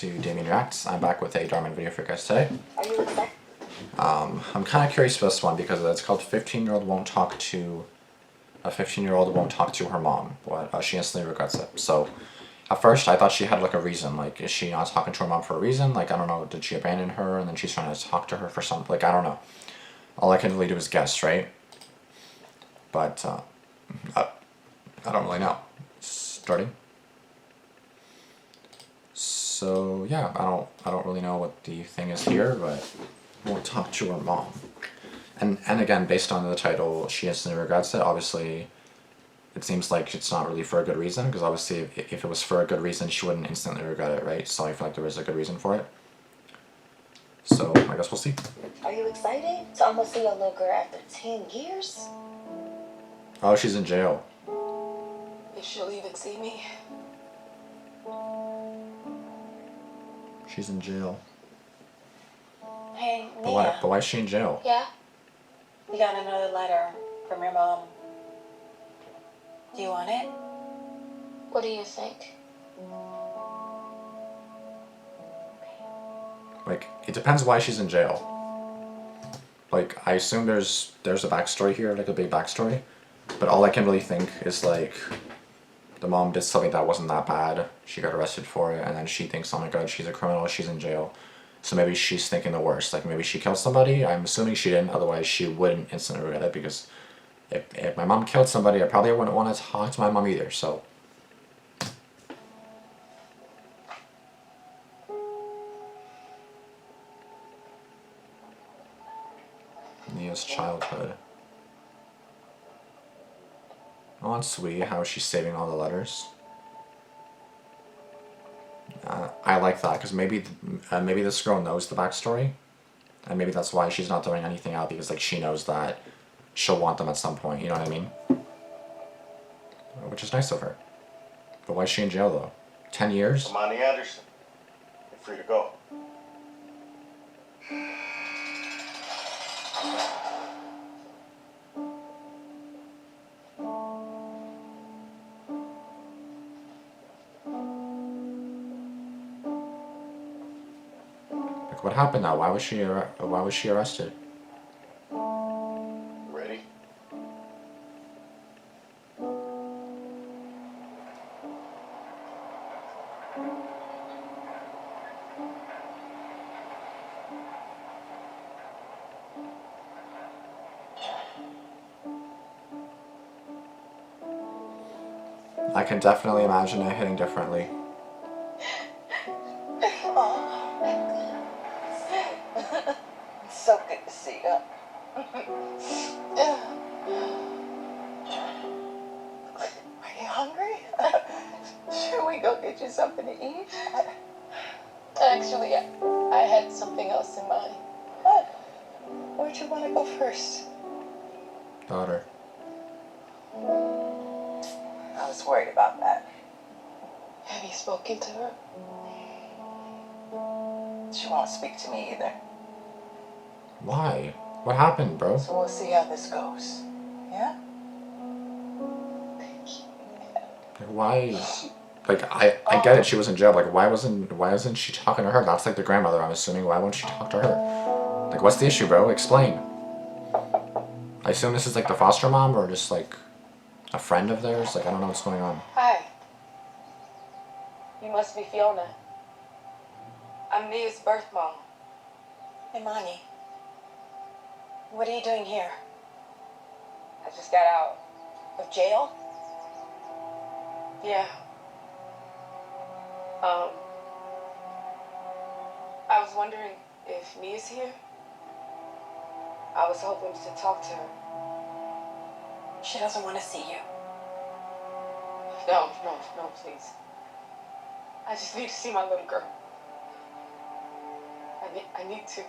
to Damian Reacts. I'm back with a Dhar Mann video for you guys today. Are you excited? I'm kind of curious about this one because it's called 15-year-old won't talk to a 15-year-old won't talk to her mom, but she instantly regrets it. So at first I thought she had like a reason, like is she not talking to her mom for a reason? Like I don't know, did she abandon her and then she's trying to talk to her for something? Like I don't know. All I can really do is guess, right? But I don't really know. Starting. So yeah, I don't really know what the thing is here, but won't talk to her mom. And again, based on the title, she instantly regrets it. Obviously, it seems like it's not really for a good reason, because obviously if it was for a good reason, she wouldn't instantly regret it, right? So I feel like there was a good reason for it. So I guess we'll see. Are you excited to almost see your little girl after 10 years? Oh, she's in jail. If she'll even see me. She's in jail. Hey, But Nia. why is she in jail? Yeah? We got another letter from your mom. Do you want it? What do you think? Like, it depends why she's in jail. Like, I assume there's a backstory here, like a big backstory. But all I can really think is like, the mom did something that wasn't that bad. She got arrested for it, and then she thinks, oh my god, she's a criminal, she's in jail. So maybe she's thinking the worst. Like maybe she killed somebody. I'm assuming she didn't, otherwise she wouldn't instantly regret it, because if my mom killed somebody, I probably wouldn't want to talk to my mom either, so. Nia's childhood. Oh, and sweet how she's saving all the letters. I like that, because maybe this girl knows the backstory, and maybe that's why she's not throwing anything out, because like she knows that she'll want them at some point, you know what I mean? Which is nice of her. But why is she in jail though? 10 years? Amani Anderson, you're free to go. What happened now? Why was she arrested? Ready? I can definitely imagine it hitting differently. So good to see you. Are you hungry? Should we go get you something to eat? Actually, I had something else in mind. What? Where'd you want to go first? Daughter. I was worried about that. Have you spoken to her? She won't speak to me either. Why? What happened, bro? So we'll see how this goes. Yeah? Like, why? Like, I get it, she was in jail. Like, why wasn't she talking to her? That's like the grandmother, I'm assuming. Why won't she talk to her? Like, what's the issue, bro? Explain. I assume this is like the foster mom, or just like a friend of theirs. Like, I don't know what's going on. Hi. You must be Fiona. I'm Nia's birth mom. Imani, what are you doing here? I just got out. Of jail? Yeah. I was wondering if Nia's here. I was hoping to talk to her. She doesn't want to see you. No, please. I just need to see my little girl. I need to.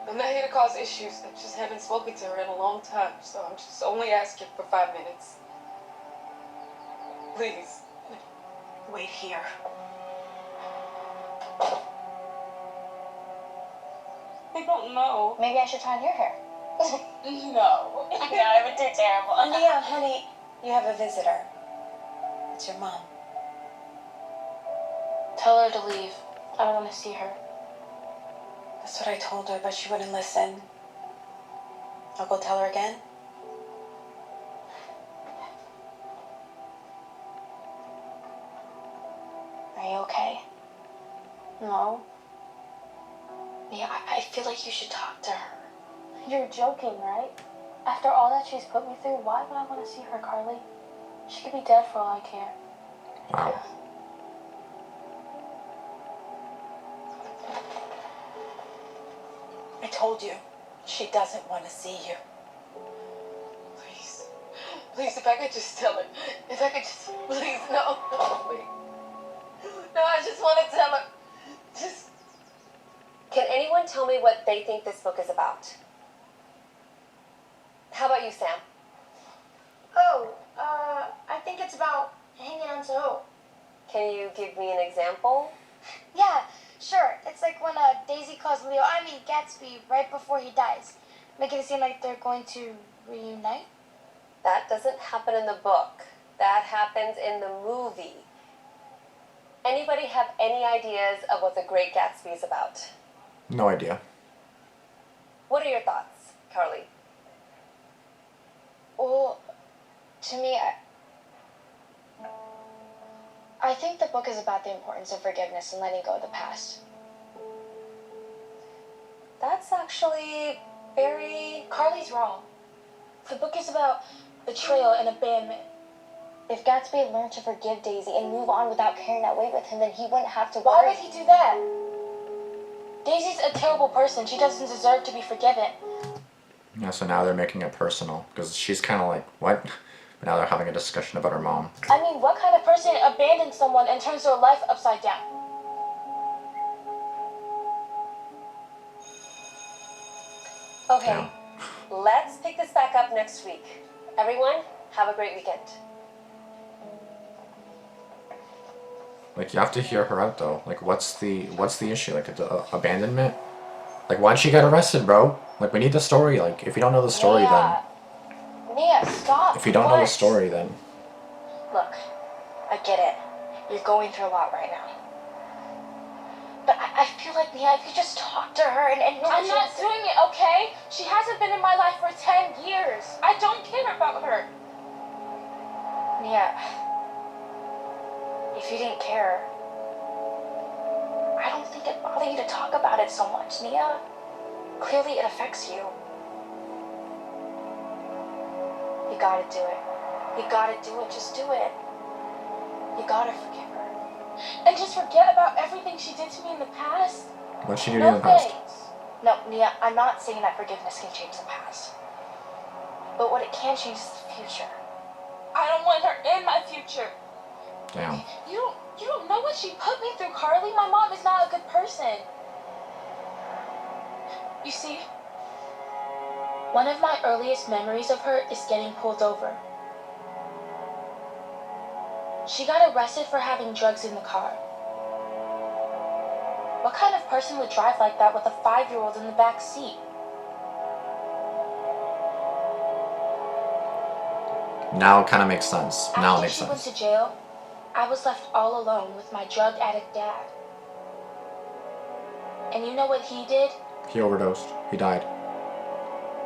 I'm not here to cause issues. I just haven't spoken to her in a long time, so I'm just only asking for 5 minutes. Please. Wait here. I don't know. Maybe I should try on your hair. No. I would do terrible. Nia, honey, you have a visitor. It's your mom. Tell her to leave. I don't want to see her. That's what I told her, but she wouldn't listen. I'll go tell her again. Are you okay? No. Yeah, I feel like you should talk to her. You're joking, right? After all that she's put me through, why would I want to see her, Carly? She could be dead for all I care. Wow. I told you, she doesn't want to see you. Please. Please, if I could just tell her. If I could just, please, no, wait. No, I just want to tell her. Just. Can anyone tell me what they think this book is about? How about you, Sam? Oh, I think it's about hanging on to hope. Can you give me an example? Yeah, sure. It's like when Daisy calls Gatsby right before he dies, making it seem like they're going to reunite. That doesn't happen in the book. That happens in the movie. Anybody have any ideas of what The Great Gatsby is about? No idea. What are your thoughts, Carly? Well, to me, I think the book is about the importance of forgiveness and letting go of the past. That's actually very... Carly's wrong. The book is about betrayal and abandonment. If Gatsby had learned to forgive Daisy and move on without carrying that weight with him, then he wouldn't have to worry. Why would he do that? Daisy's a terrible person. She doesn't deserve to be forgiven. Yeah, so now they're making it personal, because she's kind of like, what? But now they're having a discussion about her mom. I mean, what kind of person abandons someone and turns their life upside down? Okay, Yeah. let's pick this back up next week. Everyone, have a great weekend. Like, you have to hear her out, though. Like, what's the issue? Like, abandonment? Like, why'd she get arrested, bro? Like, we need the story. Like, if you don't know the story, then... Nia, stop. If you don't know the story, then... Look, I get it. You're going through a lot right now. But I feel like, Nia, if you just talk to her and I'm not doing it, okay? She hasn't been in my life for 10 years. I don't care about her. Nia, if you didn't care, I don't think it'd bother you to talk about it so much, Nia. Clearly it affects you. You gotta do it. You gotta do it. Just do it. You gotta forgive her. And just forget about everything she did to me in the past. What'd she do to you in the past? Thanks. No, Nia, I'm not saying that forgiveness can change the past. But what it can change is the future. I don't want her in my future. Damn. You don't know what she put me through, Carly. My mom is not a good person. You see, one of my earliest memories of her is getting pulled over. She got arrested for having drugs in the car. What kind of person would drive like that with a 5-year-old in the back seat? Now it kind of makes sense. Now it makes After she went sense. to jail, I was left all alone with my drug addict dad. And you know what he did? He overdosed. He died.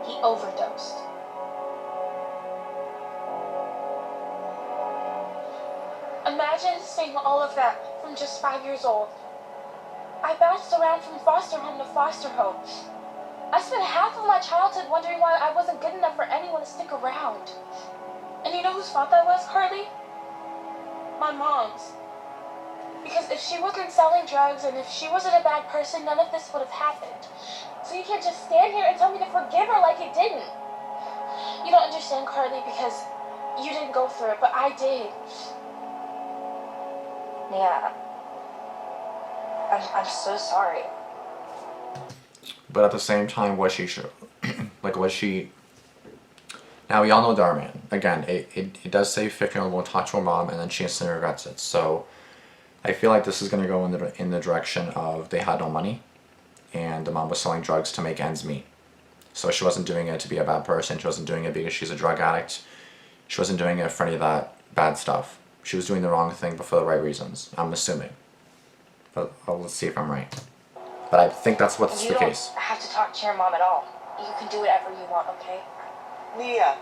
He overdosed. Imagine seeing all of that from just 5 years old. I bounced around from foster home to foster home. I spent half of my childhood wondering why I wasn't good enough for anyone to stick around. And you know whose fault that was, Carly? My mom's. Because if she wasn't selling drugs and if she wasn't a bad person, none of this would have happened. So you can't just stand here and tell me to forgive her like it didn't. You don't understand, Carly, because you didn't go through it, but I did. Yeah. I'm so sorry. But at the same time, was she sure? Like, was she... Now, we all know Dhar Mann. Again, it does say 15-year-old won't talk to her mom, and then she instantly regrets it. So, I feel like this is going to go in the direction of they had no money, and the mom was selling drugs to make ends meet. So she wasn't doing it to be a bad person. She wasn't doing it because she's a drug addict. She wasn't doing it for any of that bad stuff. She was doing the wrong thing, but for the right reasons, I'm assuming. But let's see if I'm right. But I think that's what's You the don't case. have to talk to your mom at all. You can do whatever you want, okay? Mia.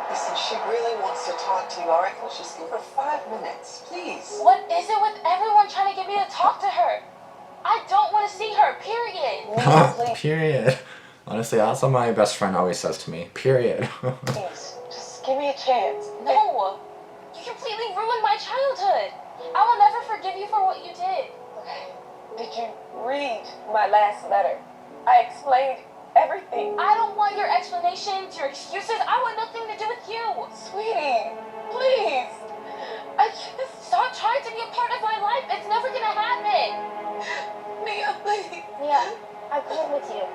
Listen, she really wants to talk to you, all right? Let's just give her 5 minutes, please. What is it with everyone trying to get me to talk to her? I don't want to see her, period. Mia, please. Period. Honestly, that's what my best friend always says to me. Period. Please, just give me a chance. No! You completely ruined my childhood. I will never forgive you for what you did. Did you read my last letter? I explained everything. I don't want your explanations, your excuses. I want nothing to do with you. Sweetie, please. I just stop trying to be a part of my life. It's never gonna happen. Mia, please. Mia, I'm coming with you.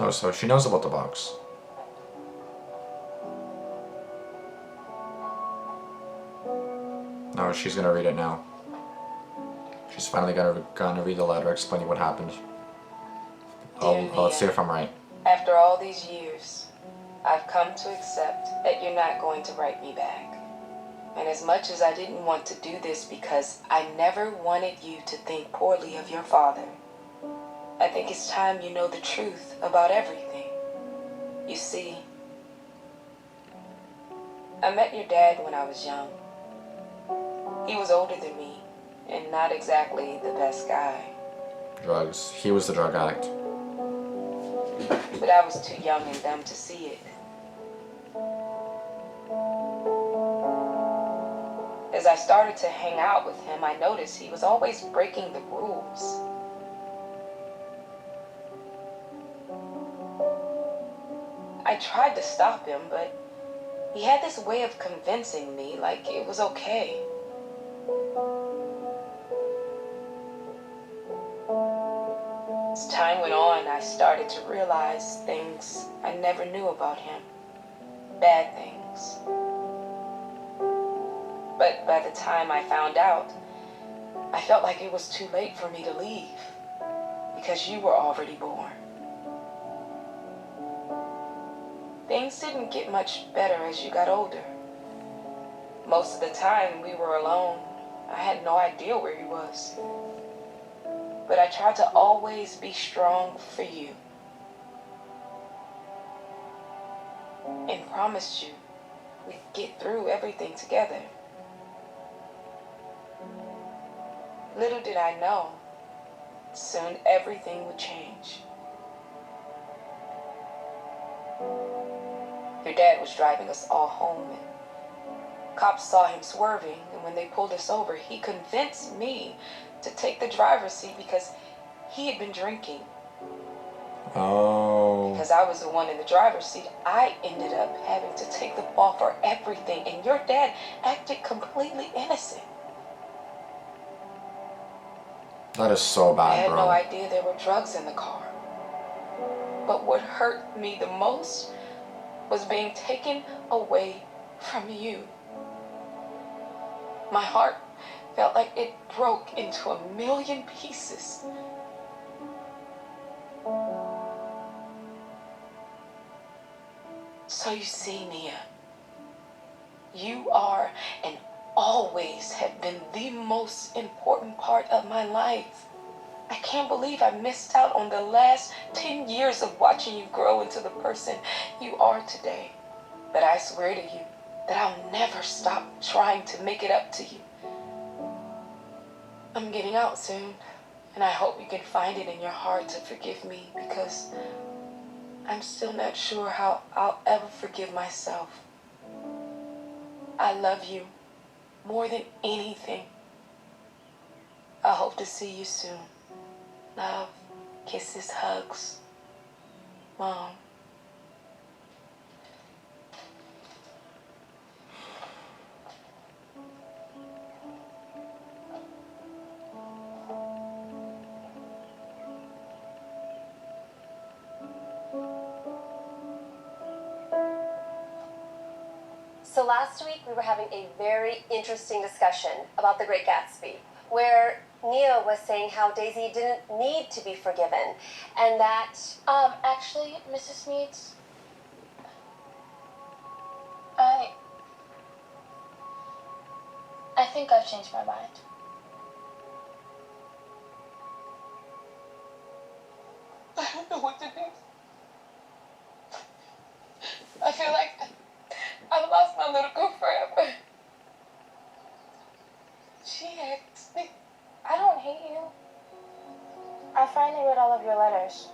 Oh, so she knows about the box. No, she's gonna read it now. She's finally gonna read the letter explaining what happened. Let's see if I'm right. After all these years, I've come to accept that you're not going to write me back. And as much as I didn't want to do this because I never wanted you to think poorly of your father, I think it's time you know the truth about everything. You see, I met your dad when I was young. He was older than me and not exactly the best guy. Drugs. He was the drug addict. But I was too young and dumb to see it. As I started to hang out with him, I noticed he was always breaking the rules. I tried to stop him, but he had this way of convincing me like it was okay. As time went on, I started to realize things I never knew about him. Bad things. But by the time I found out, I felt like it was too late for me to leave because you were already born. Things didn't get much better as you got older. Most of the time we were alone. I had no idea where he was. But I tried to always be strong for you. And promised you we'd get through everything together. Little did I know, soon everything would change. Your dad was driving us all home, and cops saw him swerving, and when they pulled us over, he convinced me to take the driver's seat because he had been drinking. Oh. Because I was the one in the driver's seat, I ended up having to take the fall for everything, and your dad acted completely innocent. That is so I bad, had bro. no idea there were drugs in the car. But what hurt me the most was being taken away from you. My heart felt like it broke into 1,000,000 pieces. So you see, Mia, you are and always have been the most important part of my life. I can't believe I missed out on the last 10 years of watching you grow into the person you are today. But I swear to you that I'll never stop trying to make it up to you. I'm getting out soon, and I hope you can find it in your heart to forgive me because I'm still not sure how I'll ever forgive myself. I love you more than anything. I hope to see you soon. Love, kisses, hugs. Mom. last week we were having a very interesting discussion about The Great Gatsby, where Nia was saying how Daisy didn't need to be forgiven, and that... Actually, Mrs. Meads, I think I've changed my mind. I don't know what to do. I feel like I've lost my little girl forever. She hates me. I don't hate you. I finally read all of your letters.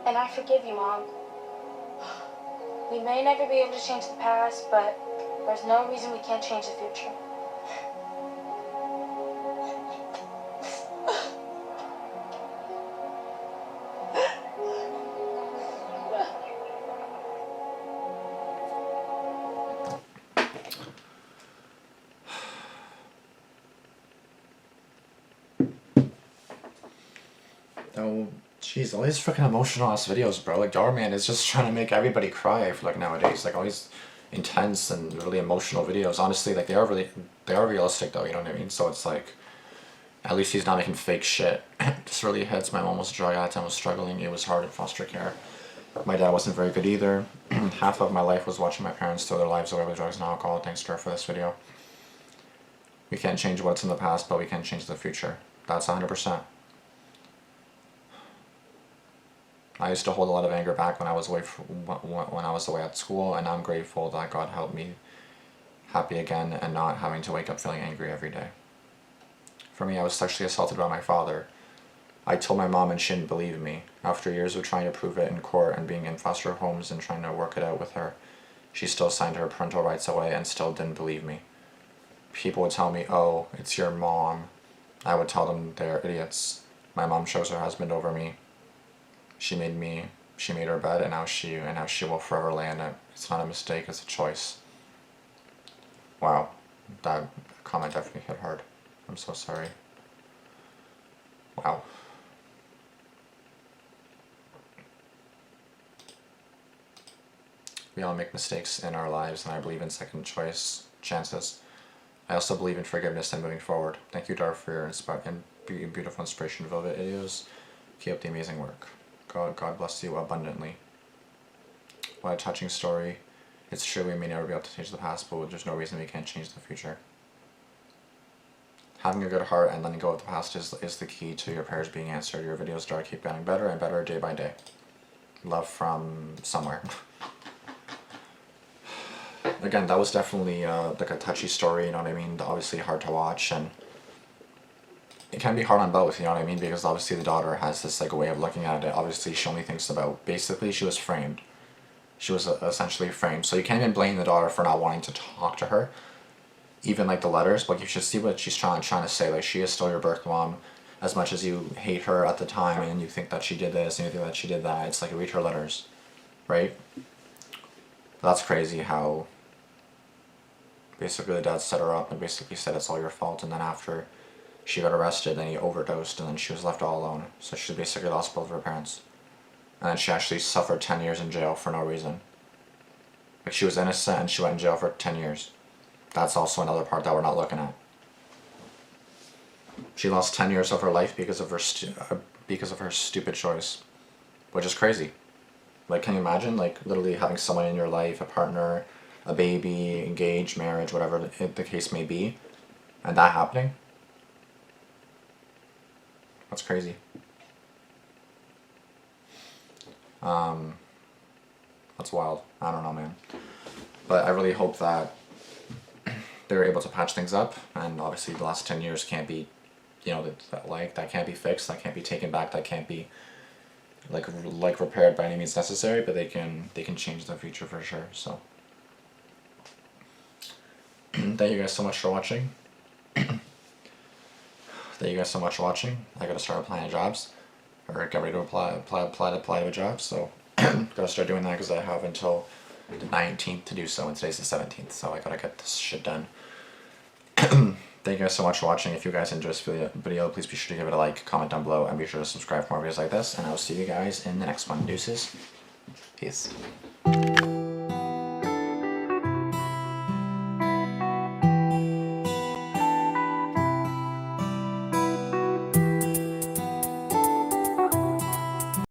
And I forgive you, Mom. We may never be able to change the past, but there's no reason we can't change the future. Oh, jeez, all these freaking emotional ass videos, bro. Like, Dhar Mann is just trying to make everybody cry. I feel like nowadays, like all these intense and really emotional videos. Honestly, like they are realistic though. You know what I mean? So it's like, at least he's not making fake shit. This really hits. My mom was drug addict and was struggling. It was hard in foster care. My dad wasn't very good either. Half of my life was watching my parents throw their lives away with drugs and alcohol. Thanks to her for this video. We can't change what's in the past, but we can change the future. That's 100%. I used to hold a lot of anger back when I was away when I was away at school, and I'm grateful that God helped me happy again and not having to wake up feeling angry every day. For me, I was sexually assaulted by my father. I told my mom and she didn't believe me. After years of trying to prove it in court and being in foster homes and trying to work it out with her, she still signed her parental rights away and still didn't believe me. People would tell me, "Oh, it's your mom." I would tell them they're idiots. My mom chose her husband over me. She made her bed, and now she will forever lay in it. It's not a mistake, it's a choice. Wow, that comment definitely hit hard. I'm so sorry. Wow. We all make mistakes in our lives, and I believe in second choice chances. I also believe in forgiveness and moving forward. Thank you, Dar, for your beautiful inspiration Velvet videos. Keep up the amazing work. God bless you abundantly. What a touching story. It's true we may never be able to change the past, but there's no reason we can't change the future. Having a good heart and letting go of the past is the key to your prayers being answered. Your videos, Dar, keep getting better and better day by day. Love from somewhere. Again, that was definitely like a touchy story, you know what I mean? Obviously hard to watch, and it can be hard on both, you know what I mean? Because obviously the daughter has this like way of looking at it. Obviously she only thinks about, basically she was framed. She was essentially framed. So you can't even blame the daughter for not wanting to talk to her. Even like the letters, but you should see what she's trying to say. Like, she is still your birth mom. As much as you hate her at the time and you think that she did this and you think that she did that, it's like, read her letters, right? That's crazy how basically the dad set her up and basically said it's all your fault, and then after she got arrested, then he overdosed, and then she was left all alone. So she basically lost both of her parents. And then she actually suffered 10 years in jail for no reason. Like, she was innocent and she went in jail for 10 years. That's also another part that we're not looking at. She lost 10 years of her life because of her stupid choice, which is crazy. Like, can you imagine, like, literally having someone in your life, a partner, a baby, engaged, marriage, whatever the case may be, and that happening? That's crazy. That's wild. I don't know, man. But I really hope that they're able to patch things up, and obviously the last 10 years can't be, you know, that can't be fixed, that can't be taken back, that can't be like repaired by any means necessary, but they can change the future for sure. So thank you guys so much for watching. Thank you guys so much for watching. I gotta start applying to jobs, or get ready to apply to a job, so gotta start doing that because I have until the 19th to do so, and today's the 17th, so I gotta get this shit done. Thank you guys so much for watching. If you guys enjoyed this video, please be sure to give it a like, comment down below, and be sure to subscribe for more videos like this, and I will see you guys in the next one. Deuces. Peace.